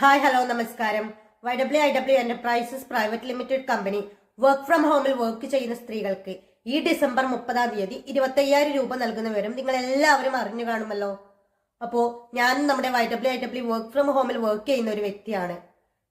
Hi hello നമസ്കാരം. YWIW enterprises private limited company work from ഹോമിൽ work ചെയ്യുന്ന സ്ത്രീകൾക്ക് ഈ ഡിസംബർ 30 25,000 രൂപ നൽകുന്ന വിവരം നിങ്ങൾ എല്ലാവരും അറിഞ്ഞു കാണുമല്ലോ. അപ്പോൾ ഞാനും നമ്മുടെ YWIW വർക്ക് ഫ്രം ഹോമിൽ വർക്ക് ചെയ്യുന്ന ഒരു വ്യക്തിയാണ്.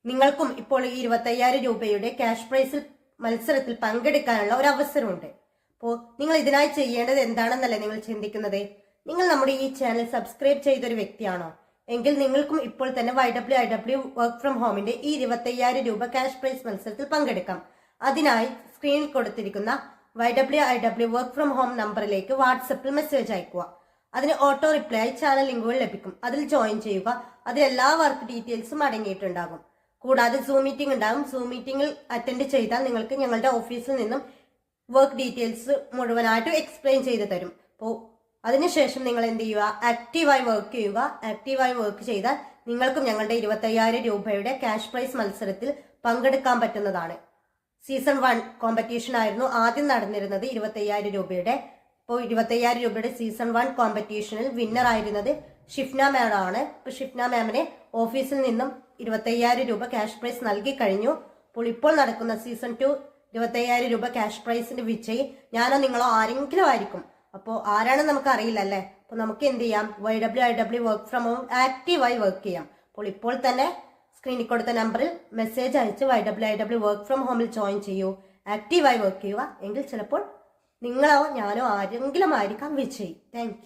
നിങ്ങൾക്കും ഇപ്പോൾ ഈ 25,000 രൂപയുടെ ക്യാഷ് പ്രൈസിൽ മത്സരത്തിൽ പങ്കെടുക്കാനുള്ള ഒരു അവസരമുണ്ട്. അപ്പോൾ നിങ്ങൾ ഇതിനായി ചെയ്യേണ്ടത് എന്താണെന്നല്ലേ നിങ്ങൾ ചിന്തിക്കുന്നത്? നിങ്ങൾ നമ്മുടെ ഈ ചാനൽ സബ്സ്ക്രൈബ് ചെയ്തൊരു വ്യക്തിയാണോ? എങ്കിൽ നിങ്ങൾക്കും ഇപ്പോൾ തന്നെ YWIW വർക്ക് ഫ്രം ഹോമിന്റെ ഈ 25,000 രൂപ ക്യാഷ് പ്രൈസ് മത്സരത്തിൽ പങ്കെടുക്കാം. അതിനായി സ്ക്രീനിൽ കൊടുത്തിരിക്കുന്ന YWIW വർക്ക് ഫ്രം ഹോം നമ്പറിലേക്ക് വാട്സപ്പിൽ മെസ്സേജ് അയക്കുക. അതിന് ഓട്ടോ റിപ്ലൈ ആയി ചാനൽ ലിങ്കുകൾ ലഭിക്കും. അതിൽ ജോയിൻ ചെയ്യുക. അതിൽ എല്ലാ വർക്ക് ഡീറ്റെയിൽസും അടങ്ങിയിട്ടുണ്ടാകും. കൂടാതെ സൂം മീറ്റിംഗ് ഉണ്ടാകും. സൂം മീറ്റിംഗിൽ അറ്റൻഡ് ചെയ്താൽ നിങ്ങൾക്ക് ഞങ്ങളുടെ ഓഫീസിൽ നിന്നും വർക്ക് ഡീറ്റെയിൽസ് മുഴുവനായിട്ട് എക്സ്പ്ലെയിൻ ചെയ്ത് തരും. അപ്പോൾ അതിനുശേഷം നിങ്ങൾ എന്ത് ചെയ്യുക? ആക്റ്റീവായി വർക്ക് ചെയ്യുക. ആക്റ്റീവായി വർക്ക് ചെയ്താൽ നിങ്ങൾക്കും ഞങ്ങളുടെ 25,000 രൂപയുടെ ക്യാഷ് പ്രൈസ് മത്സരത്തിൽ പങ്കെടുക്കാൻ പറ്റുന്നതാണ്. സീസൺ 1 കോമ്പറ്റീഷൻ ആയിരുന്നു ആദ്യം നടന്നിരുന്നത് 25,000 രൂപയുടെ. ഇപ്പോൾ 25,000 രൂപയുടെ സീസൺ 1 കോമ്പറ്റീഷനിൽ വിന്നർ ആയിരുന്നത് ഷിഫ്ന മാം ആണ്. ഇപ്പോൾ ഷിഫ്ന മാമിനെ ഓഫീസിൽ നിന്നും 25,000 രൂപ ക്യാഷ് പ്രൈസ് നൽകി കഴിഞ്ഞു. ഇപ്പോൾ നടക്കുന്ന സീസൺ 2 25,000 രൂപ ക്യാഷ് പ്രൈസിന്റെ വിജയി ഞാനോ നിങ്ങളോ ആരെങ്കിലും ആയിരിക്കും. അപ്പോൾ ആരാണെന്ന് നമുക്ക് അറിയില്ല അല്ലേ? അപ്പോൾ നമുക്ക് എന്ത് ചെയ്യാം? YWIW വർക്ക് ഫ്രം ഹോം ആക്റ്റീവായി വർക്ക് ചെയ്യാം. ഇപ്പോൾ തന്നെ സ്ക്രീനിൽ കൊടുത്ത നമ്പറിൽ മെസ്സേജ് അയച്ച് YWIW വർക്ക് ഫ്രം ഹോമിൽ ജോയിൻ ചെയ്യൂ. ആക്റ്റീവായി വർക്ക് ചെയ്യുക. എങ്കിൽ ചിലപ്പോൾ നിങ്ങളോ ഞാനോ ആരെങ്കിലും ആയിരിക്കാം വിജയി. താങ്ക്